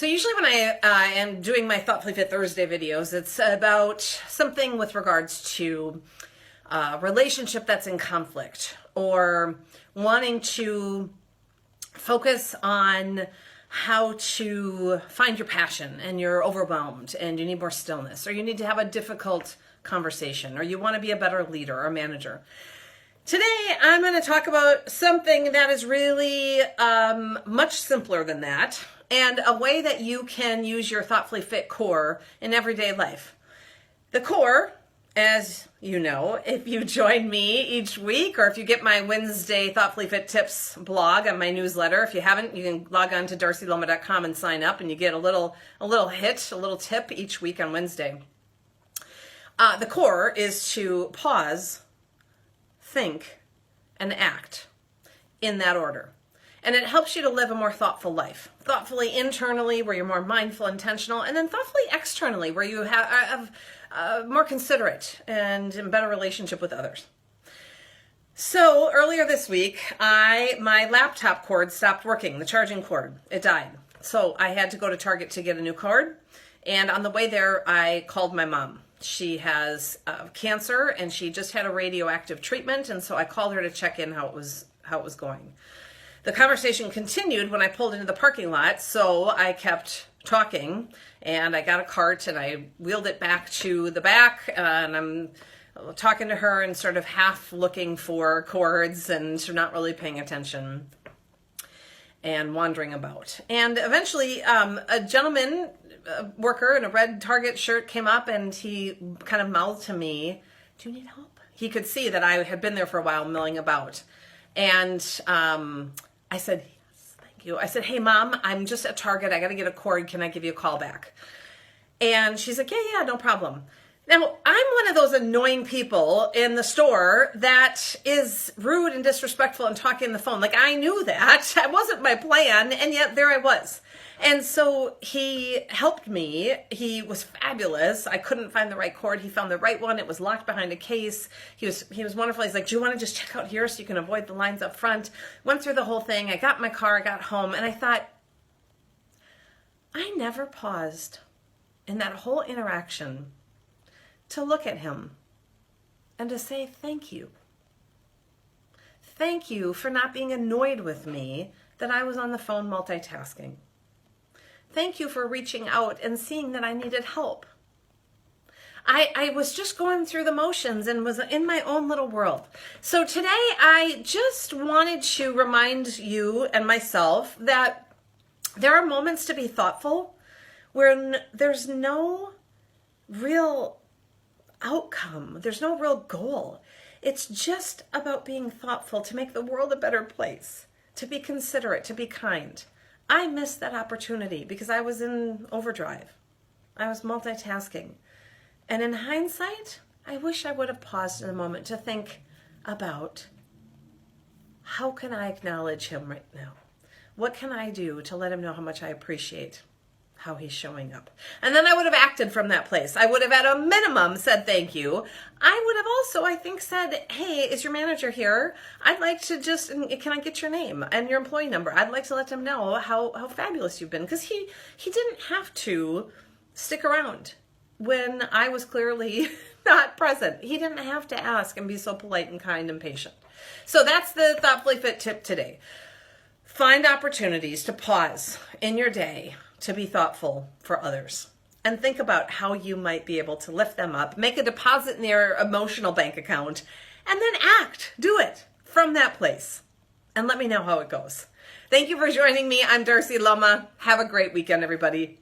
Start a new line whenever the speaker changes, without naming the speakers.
So usually when I am doing my Thoughtfully Fit Thursday videos, it's about something with regards to a relationship that's in conflict, or wanting to focus on how to find your passion and you're overwhelmed and you need more stillness, or you need to have a difficult conversation, or you want to be a better leader or manager. Today, I'm going to talk about something that is really much simpler than that, and a way that you can use your Thoughtfully Fit core in everyday life. The core, as you know, if you join me each week, or if you get my Wednesday Thoughtfully Fit Tips blog on my newsletter. If you haven't, you can log on to darcyloma.com and sign up, and you get a little tip each week on Wednesday. The core is to pause, think, and act in that order. And it helps you to live a more thoughtful life. Thoughtfully internally, where you're more mindful, intentional, and then thoughtfully externally, where you have more considerate and in better relationship with others. So earlier this week, my laptop cord stopped working, the charging cord. It died. So I had to go to Target to get a new cord. And on the way there, I called my mom. She has cancer, and she just had a radioactive treatment, and so I called her to check in how it was going. The conversation continued when I pulled into the parking lot, so I kept talking, and I got a cart and I wheeled it back to the back, and I'm talking to her and sort of half looking for cords and not really paying attention and wandering about. And eventually a gentleman, a worker in a red Target shirt, came up and he kind of mouthed to me, "Do you need help?" He could see that I had been there for a while milling about. And I said, "Yes, thank you." I said, "Hey, Mom, I'm just at Target. I got to get a cord. Can I give you a call back?" And she's like, yeah, no problem. Now, I'm one of those annoying people in the store that is rude and disrespectful and talking on the phone. Like, I knew that. That wasn't my plan, and yet there I was. And so he helped me. He was fabulous. I couldn't find the right cord. He found the right one. It was locked behind a case. He was wonderful. He's like, "Do you want to just check out here so you can avoid the lines up front?" Went through the whole thing. I got in my car. I got home, and I thought, I never paused in that whole interaction to look at him and to say thank you. Thank you for not being annoyed with me that I was on the phone multitasking. Thank you for reaching out and seeing that I needed help. I was just going through the motions and was in my own little world. So today I just wanted to remind you and myself that there are moments to be thoughtful where there's no real outcome. There's no real goal. It's just about being thoughtful to make the world a better place, to be considerate, to be kind. I missed that opportunity because I was in overdrive. I was multitasking. And in hindsight, I wish I would have paused in a moment to think about, how can I acknowledge him right now? What can I do to let him know how much I appreciate how he's showing up? And then I would have acted from that place. I would have at a minimum said thank you. I would have also, I think, said, "Hey, is your manager here? I'd like to can I get your name and your employee number? I'd like to let him know how fabulous you've been." Because he didn't have to stick around when I was clearly not present. He didn't have to ask and be so polite and kind and patient. So that's the Thoughtfully Fit tip today. Find opportunities to pause in your day to be thoughtful for others, and think about how you might be able to lift them up, make a deposit in their emotional bank account, and then act. Do it from that place. And let me know how it goes. Thank you for joining me. I'm Darcy Loma. Have a great weekend, everybody.